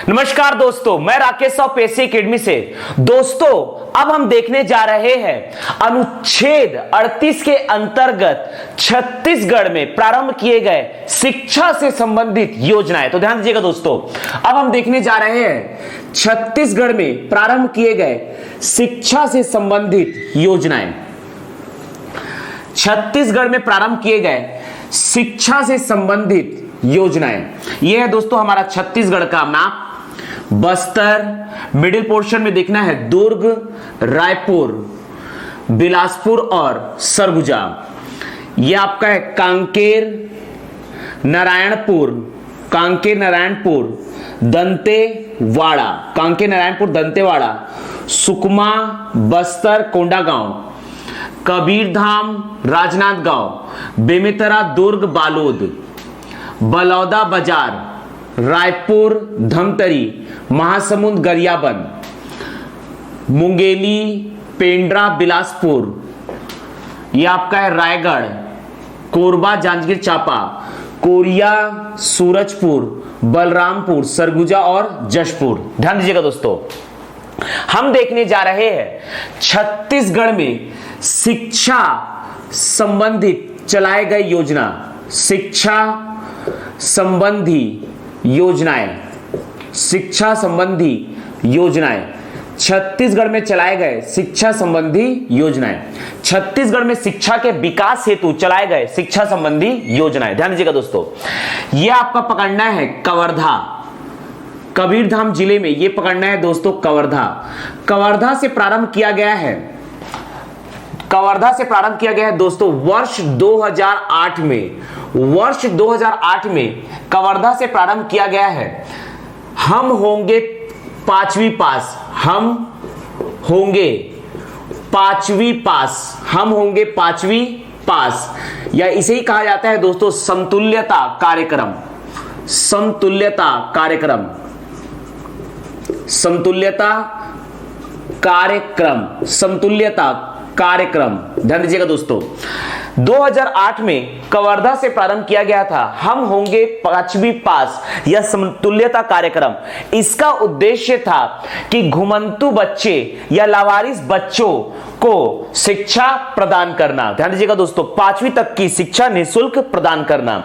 नमस्कार दोस्तों, मैं राकेश ऑफ एसी एकेडमी से। दोस्तों, अब हम देखने जा रहे हैं अनुच्छेद 38 के अंतर्गत छत्तीसगढ़ में प्रारंभ किए गए शिक्षा से संबंधित योजनाएं। तो ध्यान दीजिएगा दोस्तों, अब हम देखने जा रहे हैं छत्तीसगढ़ में प्रारंभ किए गए शिक्षा से संबंधित योजनाएं। छत्तीसगढ़ में प्रारंभ किए गए शिक्षा से संबंधित योजनाएं। यह है दोस्तों हमारा छत्तीसगढ़ का मैप। बस्तर, मिडिल पोर्शन में देखना है दुर्ग, रायपुर, बिलासपुर और सरगुजा। यह आपका है कांकेर, नारायणपुर, दंतेवाड़ा, दंतेवाड़ा, सुकमा, बस्तर, कोंडागांव, कबीरधाम, राजनांदगांव, बेमेतरा, दुर्ग, बालोद, बलौदा बाजार, रायपुर, धमतरी, महासमुंद, गरियाबंद, मुंगेली, पेंड्रा, बिलासपुर। यह आपका है रायगढ़, कोरबा, जांजगीर चांपा, कोरिया, सूरजपुर, बलरामपुर, सरगुजा और जशपुर। ध्यान दीजिएगा दोस्तों, हम देखने जा रहे हैं छत्तीसगढ़ में शिक्षा संबंधित चलाए गए योजना, शिक्षा संबंधी योजनाएं, छत्तीसगढ़ में चलाए गए शिक्षा संबंधी योजनाएं, छत्तीसगढ़ में शिक्षा के विकास हेतु चलाए गए शिक्षा संबंधी योजनाएं। ध्यान दीजिएगा दोस्तों, यह आपका पकड़ना है कवर्धा, कबीरधाम जिले में यह पकड़ना है दोस्तों कवर्धा से प्रारंभ किया गया है। दोस्तों वर्ष 2008 में कवर्धा से प्रारंभ किया गया है। हम होंगे पांचवी पास, या इसे ही कहा जाता है दोस्तों समतुल्यता कार्यक्रम। ध्यान दीजिएगा दोस्तों, 2008 में कवर्धा से प्रारंभ किया गया था हम होंगे पांचवी पास या समतुल्यता कार्यक्रम। इसका उद्देश्य था कि घुमंतु बच्चे या लावारिस बच्चों को शिक्षा प्रदान करना। ध्यान दीजिएगा दोस्तों, पांचवी तक की शिक्षा निःशुल्क प्रदान करना।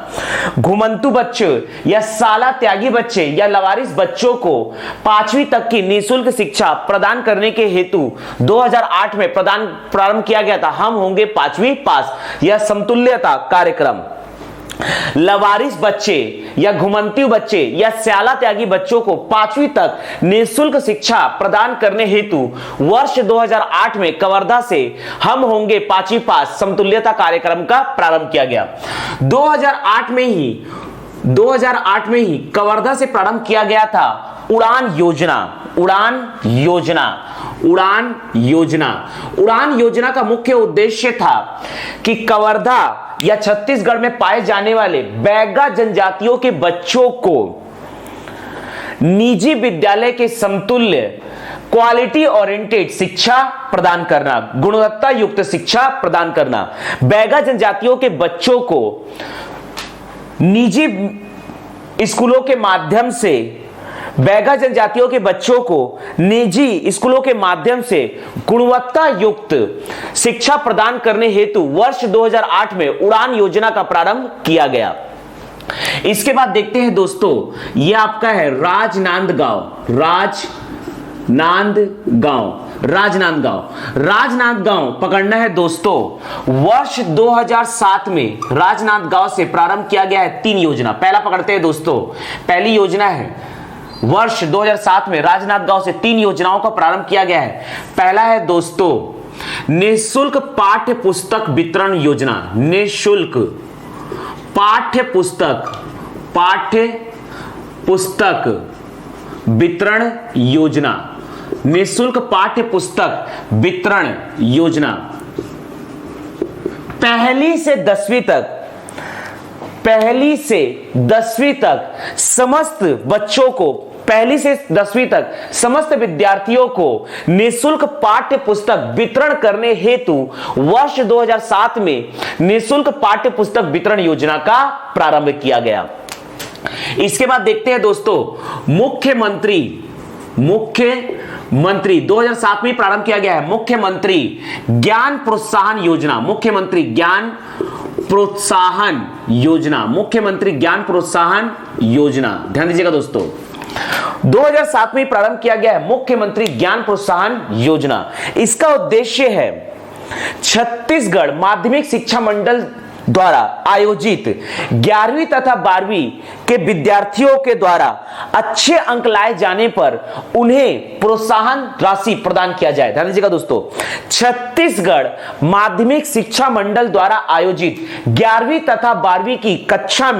घुमंतु बच्चे या साला त्यागी बच्चे या लावारिस बच्चों को पांचवी तक की निःशुल्क शिक्षा प्रदान करने के हेतु 2008 में प्रारंभ किया गया था हम होंगे पांचवी पास या समतुल्यता कार्यक्रम। लवारिस बच्चे या घुमंतु बच्चे या स्याला त्यागी बच्चों को पांचवी तक निःशुल्क शिक्षा प्रदान करने हेतु वर्ष 2008 में कवर्धा से हम होंगे पांचवी पास समतुल्यता कार्यक्रम का प्रारंभ किया गया। 2008 में ही कवर्धा से प्रारंभ किया गया था उड़ान योजना का मुख्य उद्देश्य था कि कवर्धा या छत्तीसगढ़ में पाए जाने वाले बैगा जनजातियों के बच्चों को निजी विद्यालय के समतुल्य क्वालिटी ओरिएंटेड शिक्षा प्रदान करना, गुणवत्ता युक्त शिक्षा प्रदान करना। बैगा जनजातियों के बच्चों को निजी स्कूलों के माध्यम से गुणवत्ता युक्त शिक्षा प्रदान करने हेतु वर्ष 2008 में उड़ान योजना का प्रारंभ किया गया। इसके बाद देखते हैं दोस्तों, यह आपका है राजनांदगांव पकड़ना है दोस्तों। वर्ष 2007 में राजनांदगांव से प्रारंभ किया गया है 3 योजना। पहला पकड़ते हैं दोस्तों, पहली योजना है वर्ष 2007 में राजनांदगांव से 3 योजनाओं का प्रारंभ किया गया है। पहला है दोस्तों निःशुल्क पाठ्य पुस्तक वितरण योजना। निःशुल्क पाठ्य पुस्तक वितरण योजना। निःशुल्क पाठ्य पुस्तक वितरण योजना पहली से दसवीं तक समस्त बच्चों को, पहली से 10वीं तक समस्त विद्यार्थियों को निःशुल्क पाठ्य पुस्तक वितरण करने हेतु वर्ष 2007 में निःशुल्क पाठ्य पुस्तक वितरण योजना का प्रारंभ किया गया। इसके बाद देखते हैं दोस्तों मुख्यमंत्री 2007 में प्रारंभ किया गया है मुख्यमंत्री ज्ञान प्रोत्साहन योजना। मुख्यमंत्री ज्ञान प्रोत्साहन योजना, मुख्यमंत्री ज्ञान प्रोत्साहन योजना, ध्यान दीजिएगा दोस्तों। 2007 में प्रारंभ किया गया है मुख्यमंत्री ज्ञान प्रोत्साहन योजना। इसका उद्देश्य है छत्तीसगढ़ माध्यमिक शिक्षा मंडल द्वारा आयोजित 11वीं तथा 12वीं के विद्यार्थियों के द्वारा अच्छे अंक लाए जाने पर उन्हें प्रोत्साहन राशि प्रदान किया जाए। ध्यान दीजिएगा दोस्तों, छत्तीसगढ़ माध्यमिक शिक्षा मंडल द्वारा आयोजित 11वीं तथा 12वीं की कक्षा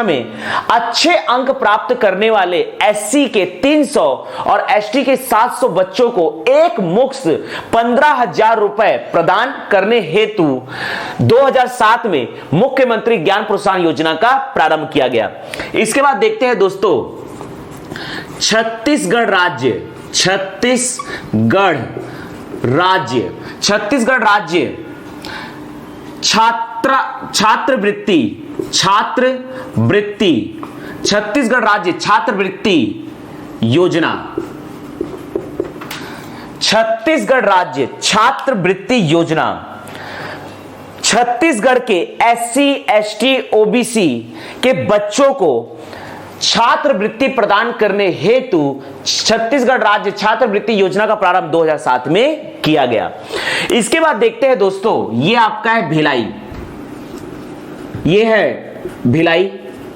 में अच्छे अंक प्राप्त करने वाले एससी के 300 और एसटी के 700 बच्चों को एक मुश्त 15,000 रुपए प्रदान करने हेतु 2007 में मुख्यमंत्री ज्ञान प्रोत्साहन योजना का प्रारंभ किया गया। इसके बाद देखते हैं दोस्तों छत्तीसगढ़ राज्य छात्रवृत्ति छत्तीसगढ़ राज्य छात्रवृत्ति योजना। छत्तीसगढ़ राज्य छात्रवृत्ति योजना छत्तीसगढ़ के एससी, एसटी, ओबीसी के बच्चों को छात्रवृत्ति प्रदान करने हेतु छत्तीसगढ़ राज्य छात्रवृत्ति योजना का प्रारंभ 2007 में किया गया। इसके बाद देखते हैं दोस्तों, ये आपका है भिलाई, ये है भिलाई।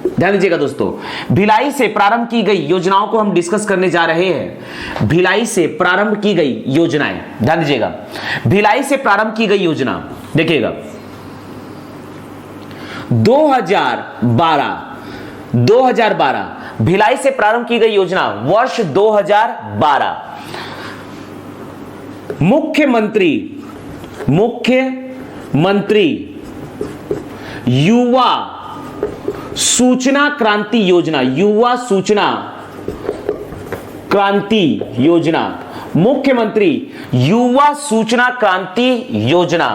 ध्यान दीजिएगा दोस्तों, भिलाई से प्रारंभ की गई योजनाओं को हम डिस्कस करने जा रहे हैं। भिलाई से प्रारंभ की गई योजनाएं, ध्यान दीजिएगा, भिलाई से प्रारंभ की गई योजना देखिएगा 2012 भिलाई से प्रारंभ की गई योजना वर्ष 2012 मुख्यमंत्री युवा सूचना क्रांति योजना, युवा सूचना क्रांति योजना, मुख्यमंत्री युवा सूचना क्रांति योजना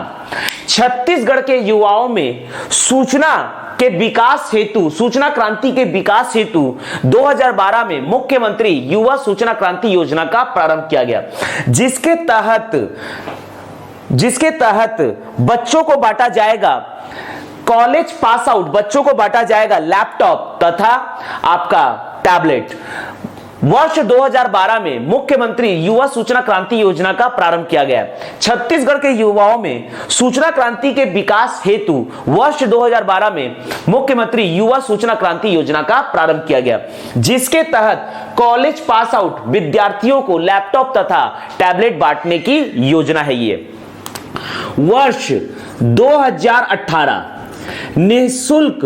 छत्तीसगढ़ के युवाओं में सूचना क्रांति के विकास हेतु 2012 में मुख्यमंत्री युवा सूचना क्रांति योजना का प्रारंभ किया गया, जिसके तहत बच्चों को बांटा जाएगा, कॉलेज पास आउट बच्चों को बांटा जाएगा लैपटॉप तथा आपका टैबलेट। वर्ष 2012 में मुख्यमंत्री युवा सूचना क्रांति योजना का प्रारंभ किया गया। छत्तीसगढ़ के युवाओं में सूचना क्रांति के विकास हेतु वर्ष 2012 में मुख्यमंत्री युवा सूचना क्रांति योजना का प्रारंभ किया गया, जिसके तहत कॉलेज पास आउट विद्यार्थियों को लैपटॉप तथा टैबलेट बांटने की योजना है। ये वर्ष 2018 निःशुल्क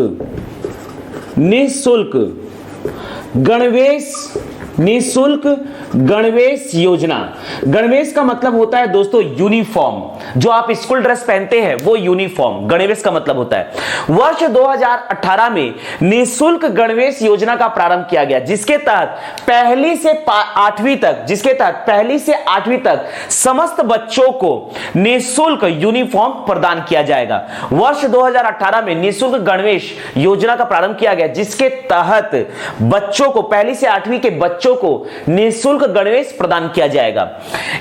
गणवेश योजना। गणवेश का मतलब होता है दोस्तों यूनिफॉर्म, जो आप स्कूल ड्रेस पहनते हैं वो यूनिफॉर्म गणवेश का मतलब होता है। वर्ष 2018 में निःशुल्क गणवेश योजना का प्रारंभ किया गया, जिसके तहत पहली से आठवीं तक समस्त बच्चों को निःशुल्क यूनिफॉर्म प्रदान किया जाएगा। वर्ष 2018 में निःशुल्क गणवेश योजना का प्रारंभ किया गया, जिसके तहत बच्चों को पहली से आठवीं के बच्चों को निःशुल्क गणवेश प्रदान किया जाएगा।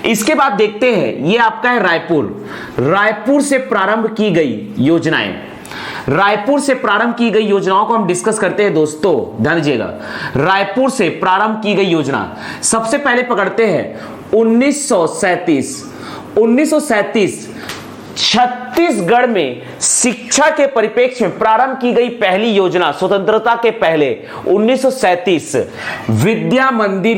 इसके बाद देखते हैं, ये आपका है रायपुर से प्रारंभ की गई योजनाएं। रायपुर से प्रारंभ की गई योजनाओं को हम डिस्कस करते हैं दोस्तों, ध्यान दीजिएगा। रायपुर से प्रारंभ की गई योजना सबसे पहले पकड़ते हैं 1937 छत्तीसगढ़ में शिक्षा के परिप्रेक्ष्य में प्रारंभ की गई पहली योजना स्वतंत्रता के पहले 1937 विद्या मंदिर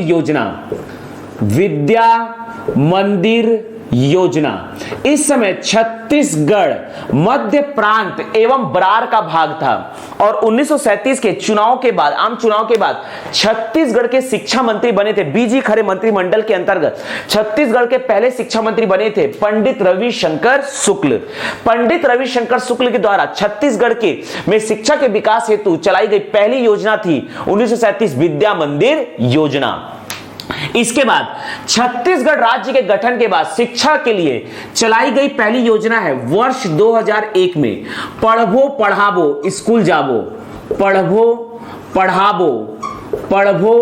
योजना। इस समय छत्तीसगढ़ मध्य प्रांत एवं बरार का भाग था और 1937 के चुनाव के बाद, आम चुनाव के बाद छत्तीसगढ़ के शिक्षा मंत्री बने थे बीजी खरे मंत्रिमंडल के अंतर्गत। छत्तीसगढ़ के पहले शिक्षा मंत्री बने थे पंडित रविशंकर शुक्ल। पंडित रविशंकर शुक्ल के द्वारा छत्तीसगढ़ के में शिक्षा के विकास हेतु चलाई गई पहली योजना थी 1937 विद्या मंदिर योजना। इसके बाद छत्तीसगढ़ राज्य के गठन के बाद शिक्षा के लिए चलाई गई पहली योजना है वर्ष 2001 में पढ़बो पढ़ाबो स्कूल जाबो। पढ़बो पढ़ाबो, पढ़बो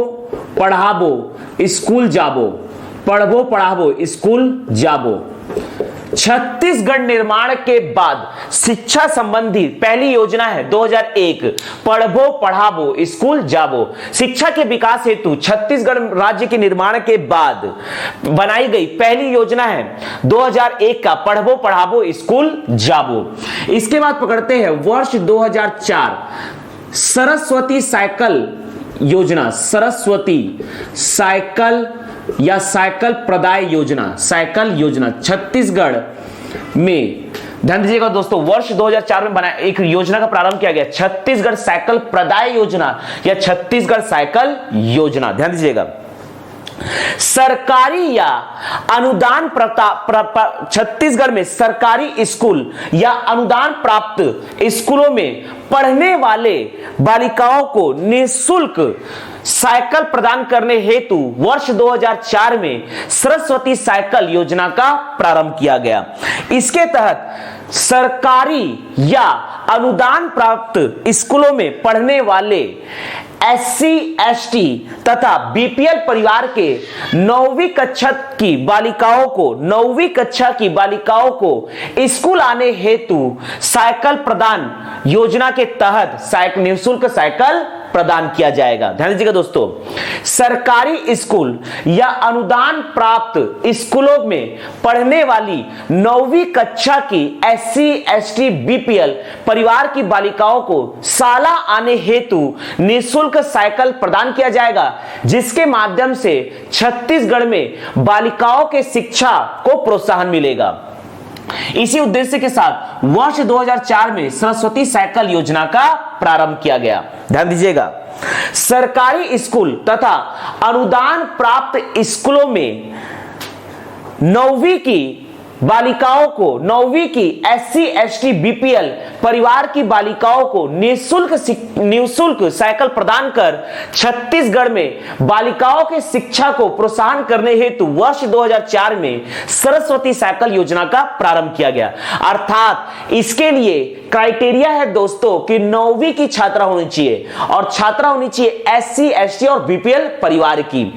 पढ़ाबो स्कूल जाबो, पढ़बो पढ़ाबो स्कूल जाबो। छत्तीसगढ़ निर्माण के बाद शिक्षा संबंधी पहली योजना है 2001, पढ़बो पढ़ाबो स्कूल जाबो। शिक्षा के विकास हेतु छत्तीसगढ़ राज्य के निर्माण के बाद बनाई गई पहली योजना है 2001 का पढ़बो पढ़ाबो स्कूल जाबो। इसके बाद पकड़ते हैं वर्ष 2004 सरस्वती साइकिल योजना, सरस्वती साइकिल या साइकिल प्रदाय योजना, साइकिल योजना छत्तीसगढ़ में। ध्यान दीजिएगा दोस्तों, वर्ष 2004 में बना एक योजना का प्रारंभ किया गया, छत्तीसगढ़ साइकिल प्रदाय योजना या छत्तीसगढ़ साइकिल योजना। ध्यान दीजिएगा, सरकारी या अनुदान छत्तीसगढ़ में सरकारी स्कूल या अनुदान प्राप्त स्कूलों में पढ़ने वाले बालिकाओं को निःशुल्क साइकिल प्रदान करने हेतु वर्ष 2004 में सरस्वती साइकिल योजना का प्रारंभ किया गया। इसके तहत सरकारी या अनुदान प्राप्त स्कूलों में पढ़ने वाले SC ST तथा BPL परिवार के 9वीं कक्षा की बालिकाओं को स्कूल आने हेतु साइकिल प्रदान योजना के तहत निःशुल्क साइकिल प्रदान किया जाएगा। ध्यान दीजिएगा दोस्तों, सरकारी स्कूल या अनुदान प्राप्त स्कूलों में पढ़ने वाली 9वीं कक्षा की SC ST BPL परिवार की बालिकाओं को साला आने हेतु निःशुल्क साइकिल प्रदान किया जाएगा, जिसके माध्यम से छत्तीसगढ़ में बालिकाओं के शिक्षा को प्रोत्साहन मिलेगा। इसी उद्देश्य के साथ वर्ष 2004 में सरस्वती साइकिल योजना का प्रारंभ किया गया। ध्यान दीजिएगा, सरकारी स्कूल तथा अनुदान प्राप्त स्कूलों में 9वीं की SC ST BPL परिवार की बालिकाओं को निःशुल्क साइकिल प्रदान कर छत्तीसगढ़ में बालिकाओं के शिक्षा को प्रोत्साहन करने हेतु वर्ष 2004 में सरस्वती साइकिल योजना का प्रारंभ किया गया। अर्थात इसके लिए क्राइटेरिया है दोस्तों कि 9वीं की छात्रा होनी चाहिए और छात्रा होनी चाहिए SC ST और BPL परिवार की,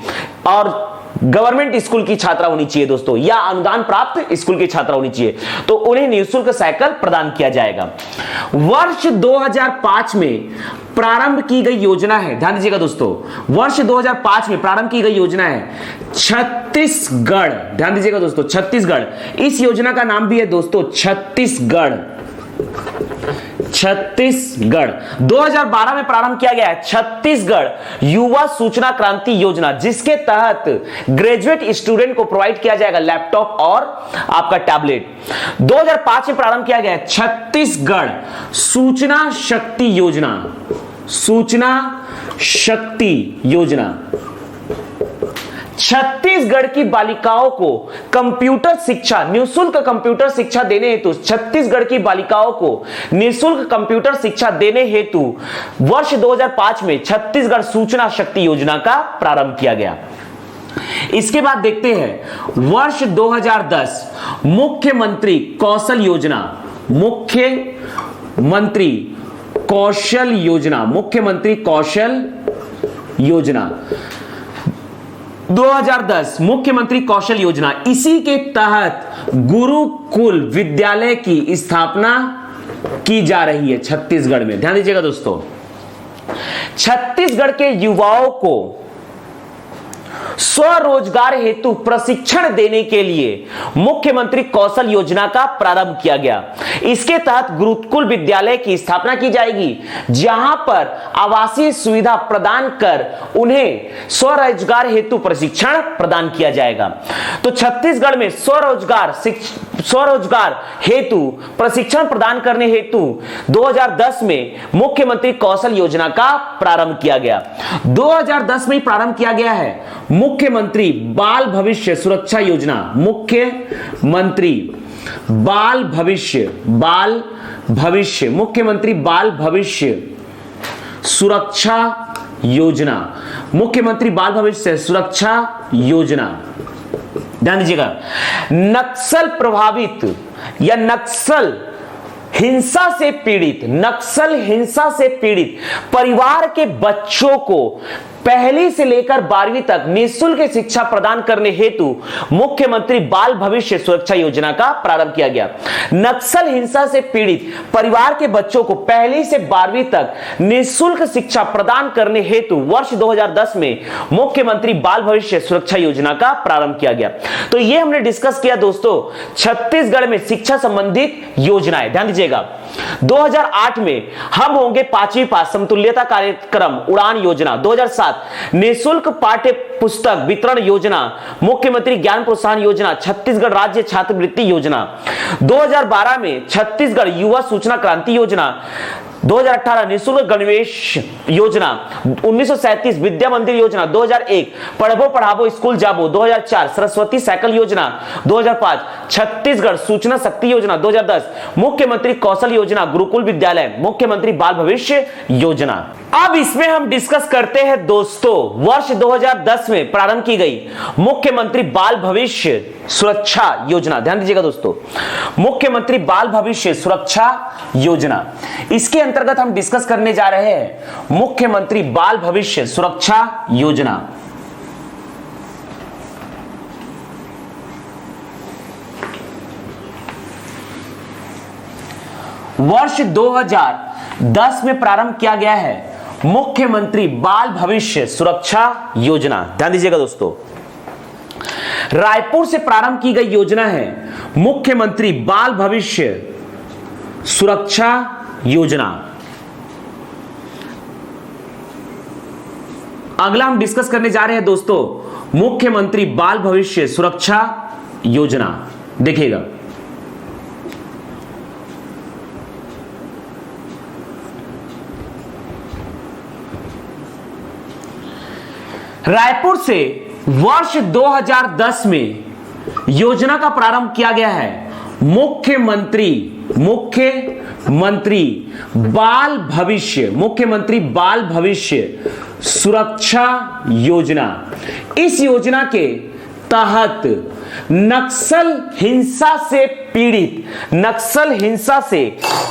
और गवर्नमेंट स्कूल की छात्रा होनी चाहिए दोस्तों, या अनुदान प्राप्त स्कूल की छात्रा होनी चाहिए, तो उन्हें निःशुल्क साइकिल प्रदान किया जाएगा। वर्ष 2005 में प्रारंभ की गई योजना है, ध्यान दीजिएगा दोस्तों, वर्ष 2005 में प्रारंभ की गई योजना है छत्तीसगढ़। ध्यान दीजिएगा दोस्तों, छत्तीसगढ़, इस योजना का नाम भी है दोस्तों छत्तीसगढ़। 2012 में प्रारंभ किया गया है छत्तीसगढ़ युवा सूचना क्रांति योजना, जिसके तहत ग्रेजुएट स्टूडेंट को प्रोवाइड किया जाएगा लैपटॉप और आपका टैबलेट। 2005 में प्रारंभ किया गया है छत्तीसगढ़ सूचना शक्ति योजना, सूचना शक्ति योजना। छत्तीसगढ़ की बालिकाओं को कंप्यूटर शिक्षा, निःशुल्क कंप्यूटर शिक्षा देने हेतु छत्तीसगढ़ की बालिकाओं को निःशुल्क कंप्यूटर शिक्षा देने हेतु वर्ष 2005 में छत्तीसगढ़ सूचना शक्ति योजना का प्रारंभ किया गया। इसके बाद देखते हैं वर्ष 2010 मुख्यमंत्री कौशल योजना, मुख्यमंत्री कौशल योजना, मुख्यमंत्री कौशल योजना 2010 मुख्यमंत्री कौशल योजना। इसी के तहत गुरुकुल विद्यालय की स्थापना की जा रही है छत्तीसगढ़ में। ध्यान दीजिएगा दोस्तों, छत्तीसगढ़ के युवाओं को स्वरोजगार हेतु प्रशिक्षण देने के लिए मुख्यमंत्री कौशल योजना का प्रारंभ किया गया। इसके तहत गुरुकुल विद्यालय की स्थापना की जाएगी, जहां पर आवासीय सुविधा प्रदान कर उन्हें स्वरोजगार हेतु प्रशिक्षण प्रदान किया जाएगा। तो छत्तीसगढ़ में स्वरोजगार हेतु प्रशिक्षण प्रदान करने हेतु 2010 में मुख्यमंत्री कौशल योजना का प्रारंभ किया गया। 2010 में प्रारंभ किया गया है मुख्यमंत्री बाल भविष्य सुरक्षा योजना, मुख्यमंत्री बाल भविष्य सुरक्षा योजना, मुख्यमंत्री बाल भविष्य सुरक्षा योजना। ध्यान दीजिएगा, नक्सल प्रभावित या नक्सल हिंसा से पीड़ित, नक्सल हिंसा से पीड़ित परिवार के बच्चों को पहली से लेकर 12वीं तक निःशुल्क शिक्षा प्रदान करने हेतु मुख्यमंत्री बाल भविष्य सुरक्षा योजना का प्रारंभ किया गया। नक्सल हिंसा से पीड़ित परिवार के बच्चों को पहली से 12वीं तक निःशुल्क शिक्षा प्रदान करने हेतु वर्ष 2010 में मुख्यमंत्री बाल भविष्य सुरक्षा योजना का प्रारंभ किया गया। तो ये हमने डिस्कस किया दोस्तों छत्तीसगढ़ में शिक्षा संबंधित योजनाएं। ध्यान दीजिएगा 2008 में हम होंगे 5वीं पास समतुल्यता कार्यक्रम उड़ान योजना, 2007 निःशुल्क पाठ्य पुस्तक वितरण योजना, मुख्यमंत्री ज्ञान प्रोत्साहन योजना, छत्तीसगढ़ राज्य छात्रवृत्ति योजना, 2012 में छत्तीसगढ़ युवा सूचना क्रांति योजना, 2018 निःशुल्क गणवेश योजना, 1937 विद्या मंदिर योजना, 2001 पढ़बो पढ़ाबो स्कूल जाबो, 2004 सरस्वती साइकिल योजना, 2005 छत्तीसगढ़ सूचना शक्ति योजना, 2010 मुख्यमंत्री कौशल योजना, गुरुकुल विद्यालय, मुख्यमंत्री बाल भविष्य योजना। अब इसमें हम डिस्कस करते हैं दोस्तों वर्ष 2010 में प्रारंभ की गई मुख्यमंत्री बाल भविष्य सुरक्षा योजना। ध्यान दीजिएगा दोस्तों, मुख्यमंत्री बाल भविष्य सुरक्षा योजना, इसके अंतर्गत हम डिस्कस करने जा रहे हैं मुख्यमंत्री बाल भविष्य सुरक्षा योजना। वर्ष 2010 में प्रारंभ किया गया है मुख्यमंत्री बाल भविष्य सुरक्षा योजना। ध्यान दीजिएगा दोस्तों, रायपुर से प्रारंभ की गई योजना है मुख्यमंत्री बाल भविष्य सुरक्षा योजना। अगला हम डिस्कस करने जा रहे हैं दोस्तों मुख्यमंत्री बाल भविष्य सुरक्षा योजना। देखिएगा रायपुर से वर्ष 2010 में योजना का प्रारंभ किया गया है मुख्यमंत्री बाल भविष्य सुरक्षा योजना। इस योजना के तहत नक्सल हिंसा से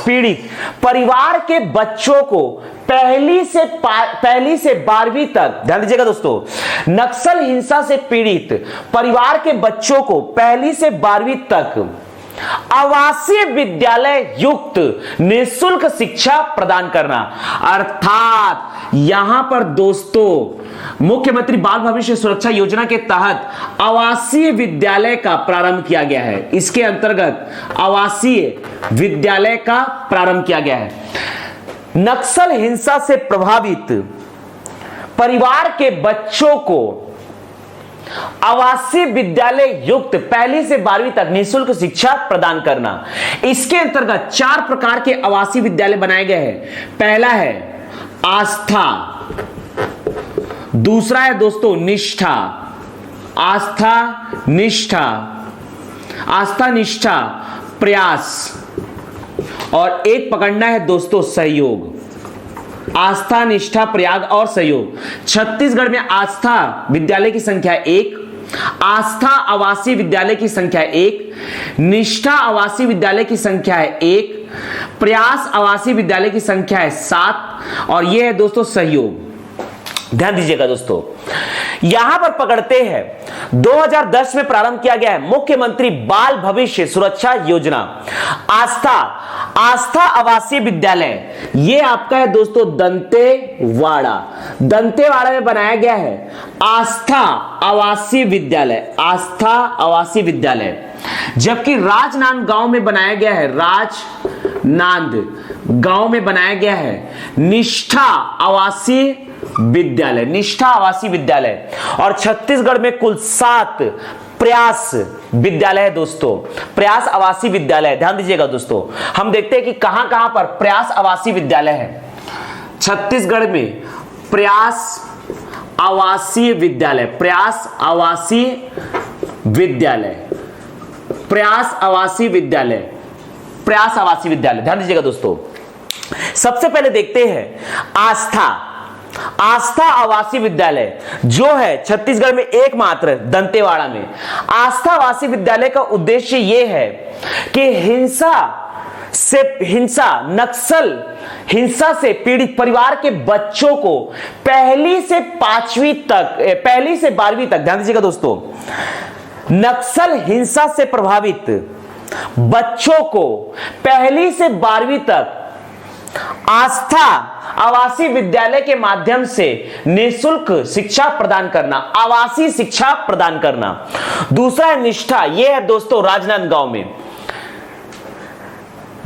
पीड़ित परिवार के बच्चों को पहली से 12वीं तक, ध्यान दीजिएगा दोस्तों, नक्सल हिंसा से पीड़ित परिवार के बच्चों को पहली से 12वीं तक आवासीय विद्यालय युक्त निःशुल्क शिक्षा प्रदान करना। अर्थात यहां पर दोस्तों मुख्यमंत्री बाल भविष्य सुरक्षा योजना के तहत आवासीय विद्यालय का प्रारंभ किया गया है। इसके अंतर्गत आवासीय विद्यालय का प्रारंभ किया गया है। नक्सल हिंसा से प्रभावित परिवार के बच्चों को आवासीय विद्यालय युक्त पहली से 12वीं तक निःशुल्क शिक्षा प्रदान करना। इसके अंतर्गत 4 प्रकार के आवासीय विद्यालय बनाए गए हैं। पहला है आस्था, दूसरा है दोस्तों निष्ठा, आस्था निष्ठा प्रयास, और एक पकड़ना है दोस्तों सहयोग। आस्था निष्ठा प्रयाग और सहयोग। छत्तीसगढ़ में आस्था विद्यालय की संख्या 1, आस्था आवासीय विद्यालय की संख्या 1, निष्ठा आवासीय विद्यालय की संख्या है 1, प्रयास आवासीय विद्यालय की संख्या है 7, और यह है दोस्तों सहयोग। ध्यान दीजिएगा दोस्तों, यहां पर पकड़ते हैं 2010 में प्रारंभ किया गया है मुख्यमंत्री बाल भविष्य सुरक्षा योजना। आस्था आवासीय विद्यालय, यह आपका है दोस्तों दंतेवाड़ा में बनाया गया है आस्था आवासीय विद्यालय। जबकि राजनांदगांव में बनाया गया है, राजनांदगांव में बनाया गया है निष्ठा आवासीय विद्यालय। और छत्तीसगढ़ में कुल 7 प्रयास विद्यालय है दोस्तों, प्रयास आवासीय विद्यालय। ध्यान दीजिएगा दोस्तों, हम देखते हैं कि कहां पर प्रयास आवासीय विद्यालय है। छत्तीसगढ़ में प्रयास आवासीय विद्यालय, प्रयास आवासीय विद्यालय। ध्यान दीजिएगा दोस्तों, सबसे पहले देखते हैं आस्था आवासीय विद्यालय जो है छत्तीसगढ़ में एकमात्र दंतेवाड़ा में। आस्था आवासीय विद्यालय का उद्देश्य यह है कि हिंसा नक्सल हिंसा से पीड़ित परिवार के बच्चों को पहली से 12वीं तक, ध्यान दीजिएगा दोस्तों, नक्सल हिंसा से प्रभावित बच्चों को पहली से 12वीं तक आस्था आवासीय विद्यालय के माध्यम से निःशुल्क शिक्षा प्रदान करना, आवासीय शिक्षा प्रदान करना। दूसरा है निष्ठा, यह है दोस्तों राजनांदगांव में।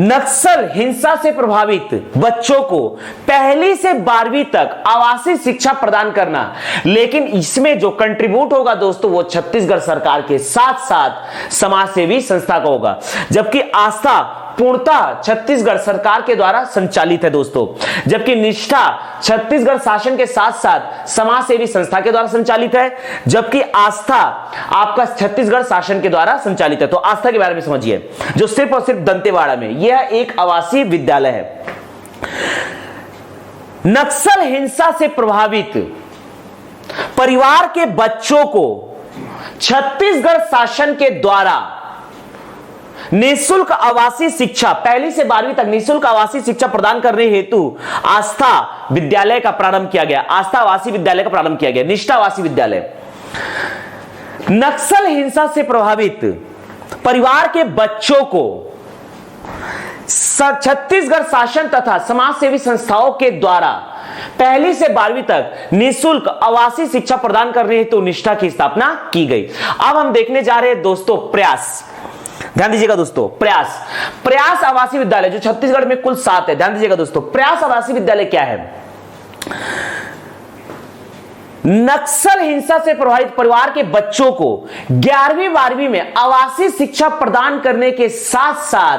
नक्सल हिंसा से प्रभावित बच्चों को पहली से 12वीं तक आवासीय शिक्षा प्रदान करना, लेकिन इसमें जो कंट्रीब्यूट होगा दोस्तों वो छत्तीसगढ़ सरकार के साथ साथ समाजसेवी संस्था का होगा, जबकि आस्था पूर्णतः छत्तीसगढ़ सरकार के द्वारा संचालित है दोस्तों, जबकि निष्ठा छत्तीसगढ़ शासन के साथ साथ समाजसेवी संस्था के द्वारा संचालित है, जबकि आस्था आपका छत्तीसगढ़ शासन के द्वारा संचालित है। तो आस्था के बारे में समझिए, जो सिर्फ और सिर्फ दंतेवाड़ा में, यह एक आवासीय विद्यालय है। नक्सल हिंसा से प्रभावित परिवार के बच्चों को छत्तीसगढ़ शासन के द्वारा निःशुल्क आवासीय शिक्षा, पहली से 12वीं तक निःशुल्क आवासीय शिक्षा प्रदान करने हेतु आस्था विद्यालय का प्रारंभ किया गया, आस्था आवासीय विद्यालय का प्रारंभ किया गया, निष्ठा आवासीय विद्यालय। नक्सल हिंसा से प्रभावित परिवार के बच्चों को छत्तीसगढ़ शासन तथा समाजसेवी संस्थाओं के द्वारा पहली से 12वीं तक निःशुल्क आवासीय शिक्षा प्रदान करने हेतु निष्ठा की स्थापना की गई। अब हम देखने जा रहे हैं दोस्तों प्रयास, ध्यान दीजिएगा दोस्तों, प्रयास आवासीय विद्यालय जो छत्तीसगढ़ में कुल 7 है। ध्यान दीजिएगा दोस्तों, प्रयास आवासीय विद्यालय क्या है? नक्सल हिंसा से प्रभावित परिवार के बच्चों को 11वीं 12वीं में आवासीय शिक्षा प्रदान करने के साथ साथ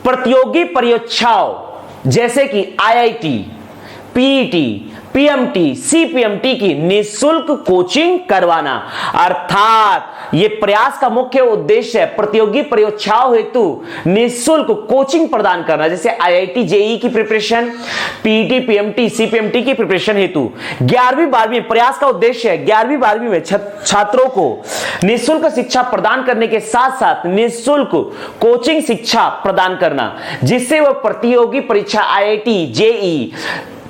प्रतियोगी परीक्षाओं जैसे कि IIT, PET, PMT, CPMT की निःशुल्क कोचिंग करवाना। अर्थात ये प्रयास का मुख्य उद्देश्य है प्रतियोगी परीक्षाओं हेतु निःशुल्क कोचिंग प्रदान करना, जैसे IIT JEE की प्रिपरेशन, PET, PMT, CPMT की प्रिपरेशन हेतु 11वीं 12वीं प्रयास का उद्देश्य है 11वीं 12वीं में छात्रों को निःशुल्क शिक्षा प्रदान करने के साथ साथ निःशुल्क कोचिंग शिक्षा प्रदान करना, जिससे वह प्रतियोगी परीक्षा IIT JEE,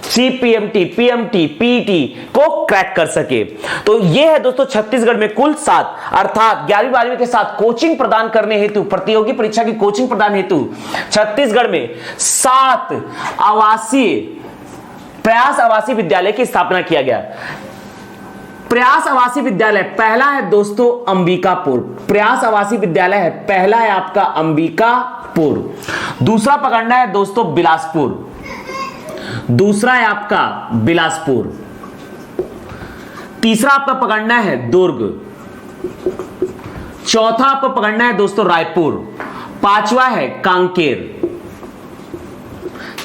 CPMT, PMT, PET को क्रैक कर सके। तो यह है दोस्तों छत्तीसगढ़ में कुल 7, अर्थात 11वीं 12वीं के साथ कोचिंग प्रदान करने हेतु, प्रतियोगी परीक्षा की कोचिंग प्रदान हेतु छत्तीसगढ़ में 7 आवासीय प्रयास आवासीय विद्यालय की स्थापना किया गया। प्रयास आवासीय विद्यालय पहला है दोस्तों अंबिकापुर, प्रयास आवासीय विद्यालय है पहला है आपका अंबिकापुर। दूसरा पकड़ना है दोस्तों बिलासपुर, दूसरा है आपका बिलासपुर। तीसरा आपका पकड़ना है दुर्ग। चौथा आपको पकड़ना है दोस्तों रायपुर। पांचवा है कांकेर।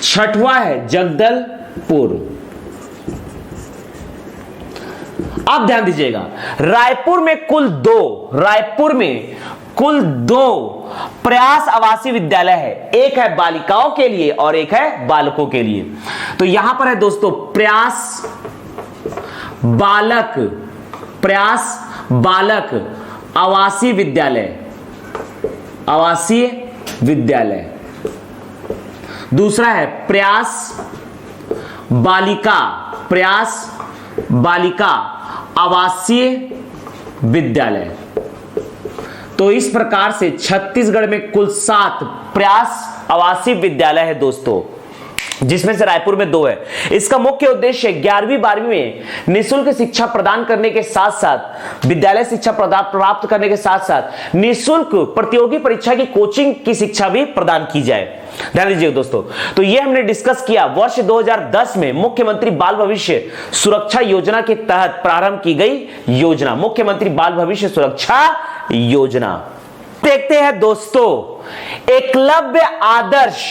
छठवां है जगदलपुर। अब ध्यान दीजिएगा, रायपुर में कुल दो प्रयास आवासीय विद्यालय है, एक है बालिकाओं के लिए और एक है बालकों के लिए। तो यहां पर है दोस्तों प्रयास बालक आवासीय विद्यालय। दूसरा है प्रयास बालिका आवासीय विद्यालय। तो इस प्रकार से छत्तीसगढ़ में कुल 7 प्रयास आवासीय विद्यालय है दोस्तों, जिसमें से रायपुर में 2 है। इसका मुख्य उद्देश्य 11वीं 12वीं में निःशुल्क शिक्षा प्रदान करने के साथ साथ विद्यालय शिक्षा प्राप्त करने के साथ साथ निःशुल्क प्रतियोगी परीक्षा की कोचिंग की शिक्षा भी प्रदान की जाए। ध्यान दीजिए दोस्तों, तो यह हमने डिस्कस किया वर्ष 2010 में मुख्यमंत्री बाल भविष्य सुरक्षा योजना के तहत प्रारंभ की गई योजना, मुख्यमंत्री बाल भविष्य सुरक्षा योजना। देखते हैं दोस्तों एकलव्य आदर्श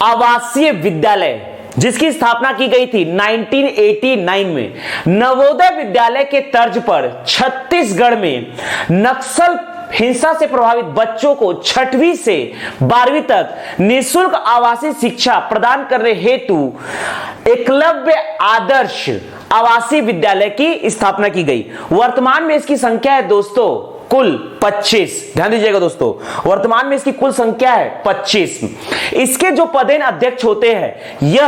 आवासीय विद्यालय, जिसकी स्थापना की गई थी 1989 में। नवोदय विद्यालय के तर्ज पर छत्तीसगढ़ में नक्सल हिंसा से प्रभावित बच्चों को 6वीं से 12वीं तक निःशुल्क आवासीय शिक्षा प्रदान करने हेतु एकलव्य आदर्श आवासीय विद्यालय की स्थापना की गई। वर्तमान में इसकी संख्या है दोस्तों कुल 25। ध्यान दीजिएगा दोस्तों, वर्तमान में इसकी कुल संख्या है 25। इसके जो पदेन अध्यक्ष होते हैं यह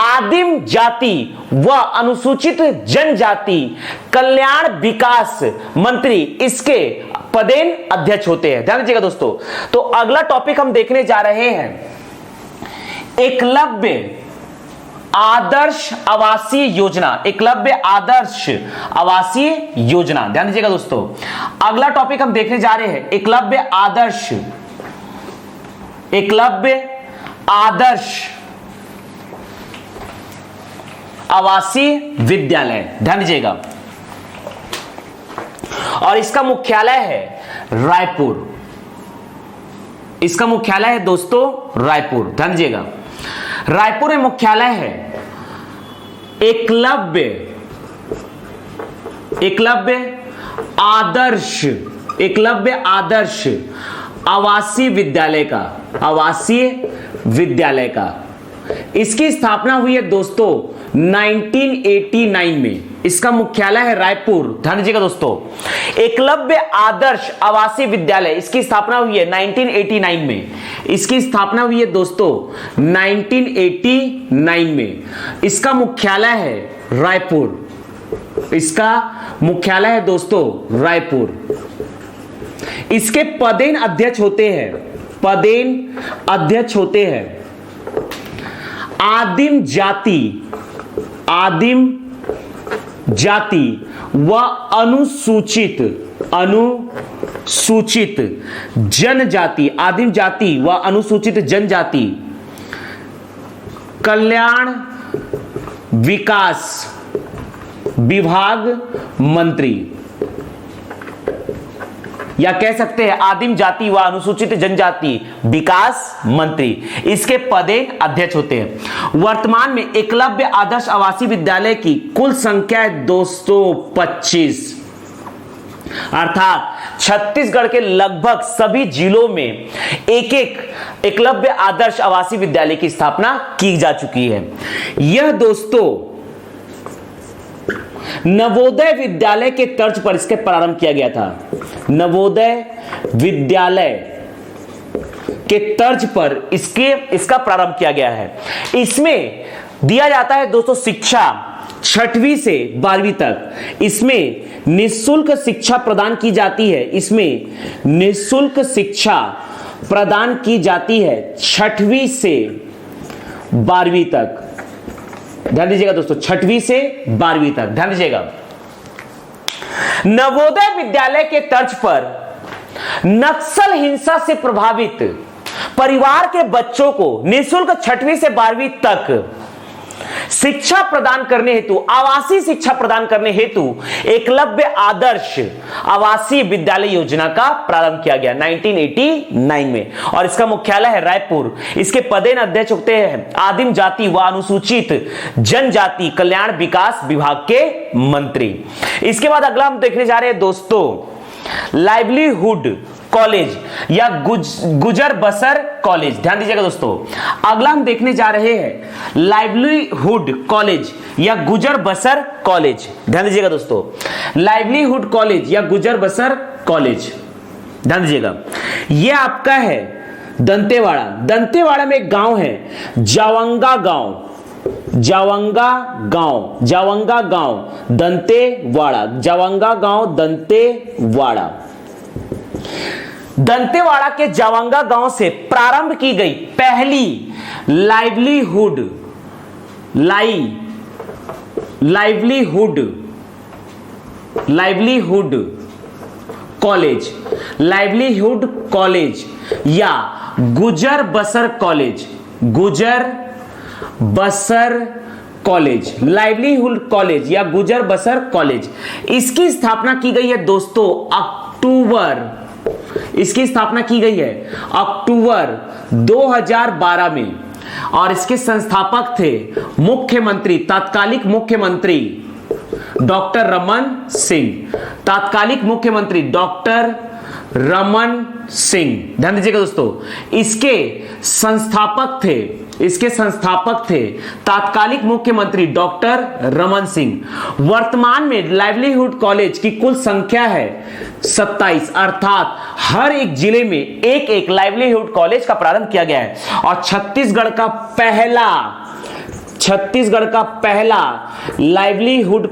आदिम जाति व अनुसूचित जनजाति कल्याण विकास मंत्री इसके पदेन अध्यक्ष होते हैं। ध्यान दीजिएगा दोस्तों। तो अगला टॉपिक हम देखने जा रहे हैं एकलव्य आदर्श आवासीय योजना। एकलव्य आदर्श आवासीय योजना। ध्यान दीजिएगा दोस्तों, अगला टॉपिक हम देखने जा रहे हैं एकलव्य आदर्श आवासीय विद्यालय। ध्यान दीजिएगा, और इसका मुख्यालय है रायपुर। इसका मुख्यालय है दोस्तों रायपुर। ध्यान दीजिएगा, रायपुर में मुख्यालय है एकलव्य आदर्श आवासीय विद्यालय का। इसकी स्थापना हुई है दोस्तों 1989 में। इसका मुख्यालय है रायपुर। ध्यान दीजिएगा दोस्तों, एकलव्य आदर्श आवासीय विद्यालय इसकी स्थापना हुई है 1989 में। इसकी स्थापना हुई है दोस्तों 1989 में। इसका मुख्यालय है रायपुर। इसका मुख्यालय है दोस्तों रायपुर। इसके पदेन अध्यक्ष होते हैं आदिम जाति व अनुसूचित जनजाति, आदिम जाति व अनुसूचित जनजाति कल्याण विकास विभाग मंत्री, या कह सकते हैं आदिम जाति व अनुसूचित जनजाति विकास मंत्री इसके पदेन अध्यक्ष होते हैं। वर्तमान में एकलव्य आदर्श आवासीय विद्यालय की कुल संख्या है 225, अर्थात छत्तीसगढ़ के लगभग सभी जिलों में एक एक एकलव्य आदर्श आवासीय विद्यालय की स्थापना की जा चुकी है। यह दोस्तों नवोदय विद्यालय के तर्ज पर इसके प्रारंभ किया गया था। नवोदय विद्यालय के तर्ज पर इसका प्रारंभ किया गया है। इसमें दिया जाता है दोस्तों शिक्षा 6वीं से 12वीं तक। इसमें निःशुल्क शिक्षा प्रदान की जाती है। इसमें निःशुल्क शिक्षा प्रदान की जाती है 6वीं से 12वीं तक। ध्यान दीजिएगा दोस्तों, 6वीं से 12वीं तक। ध्यान दीजिएगा, नवोदय विद्यालय के तर्ज पर नक्सल हिंसा से प्रभावित परिवार के बच्चों को निःशुल्क 6वीं से 12वीं तक शिक्षा प्रदान करने हेतु, आवासीय शिक्षा प्रदान करने हेतु एकलव्य आदर्श आवासीय विद्यालय योजना का प्रारंभ किया गया 1989 में, और इसका मुख्यालय है रायपुर। इसके पदेन अध्यक्ष होते हैं आदिम जाति व अनुसूचित जनजाति कल्याण विकास विभाग के मंत्री। इसके बाद अगला हम देखने जा रहे हैं दोस्तों लाइवलीहुड कॉलेज या गुजर बसर कॉलेज। ध्यान दीजिएगा दोस्तों, अगला हम देखने जा रहे हैं लाइवलीहुड कॉलेज या गुजर बसर कॉलेज। ध्यान दीजिएगा दोस्तों, लाइवलीहुड कॉलेज या गुजर बसर कॉलेज। ध्यान दीजिएगा, यह आपका है दंतेवाड़ा। दंतेवाड़ा में एक गांव है जावंगा गांव, दंतेवाड़ा, जावंगा गांव दंतेवाड़ा। दंतेवाड़ा के जावंगा गांव से प्रारंभ की गई पहली लाइवलीहुड कॉलेज या गुजर बसर कॉलेज, लाइवलीहुड कॉलेज या गुजर बसर कॉलेज। इसकी स्थापना की गई है दोस्तों अक्टूबर 2012 में, और इसके संस्थापक थे तत्कालिक मुख्यमंत्री डॉक्टर रमन सिंह। सिंह, ध्यान दीजिएगा दोस्तों, इसके संस्थापक थे तात्कालिक मुख्यमंत्री डॉक्टर रमन सिंह। वर्तमान में लाइवलीहुड कॉलेज की कुल संख्या है 27, अर्थात हर एक जिले में एक एक लाइवलीहुड कॉलेज का प्रारंभ किया गया है। और छत्तीसगढ़ का पहला लाइवलीहुड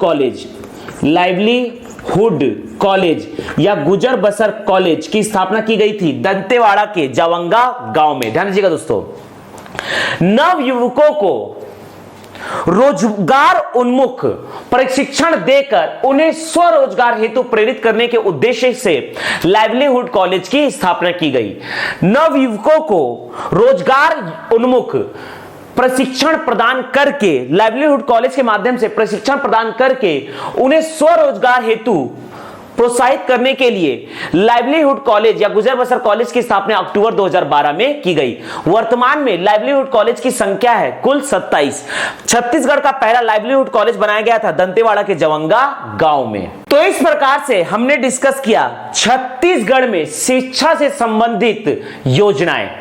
कॉलेज या गुजर बसर कॉलेज की स्थापना की गई थी दंतेवाड़ा के जवंगा गांव में। ध्यान दीजिएगा दोस्तों, नवयुवकों को रोजगार उन्मुख प्रशिक्षण देकर उन्हें स्वरोजगार हेतु प्रेरित करने के उद्देश्य से लाइवलीहुड कॉलेज की स्थापना की गई। नवयुवकों को रोजगार उन्मुख प्रशिक्षण प्रदान करके, लाइवलीहुड कॉलेज के माध्यम से प्रशिक्षण प्रदान करके उन्हें स्वरोजगार हेतु प्रोत्साहित करने के लिए लाइवलीहुड कॉलेज या गुजर बसर कॉलेज की स्थापना अक्टूबर 2012 में की गई। वर्तमान में लाइवलीहुड कॉलेज की संख्या है कुल 27। छत्तीसगढ़ का पहला लाइवलीहुड कॉलेज बनाया गया था दंतेवाड़ा के जवंगा गांव में। तो इस प्रकार से हमने डिस्कस किया छत्तीसगढ़ में शिक्षा से संबंधित योजनाएं।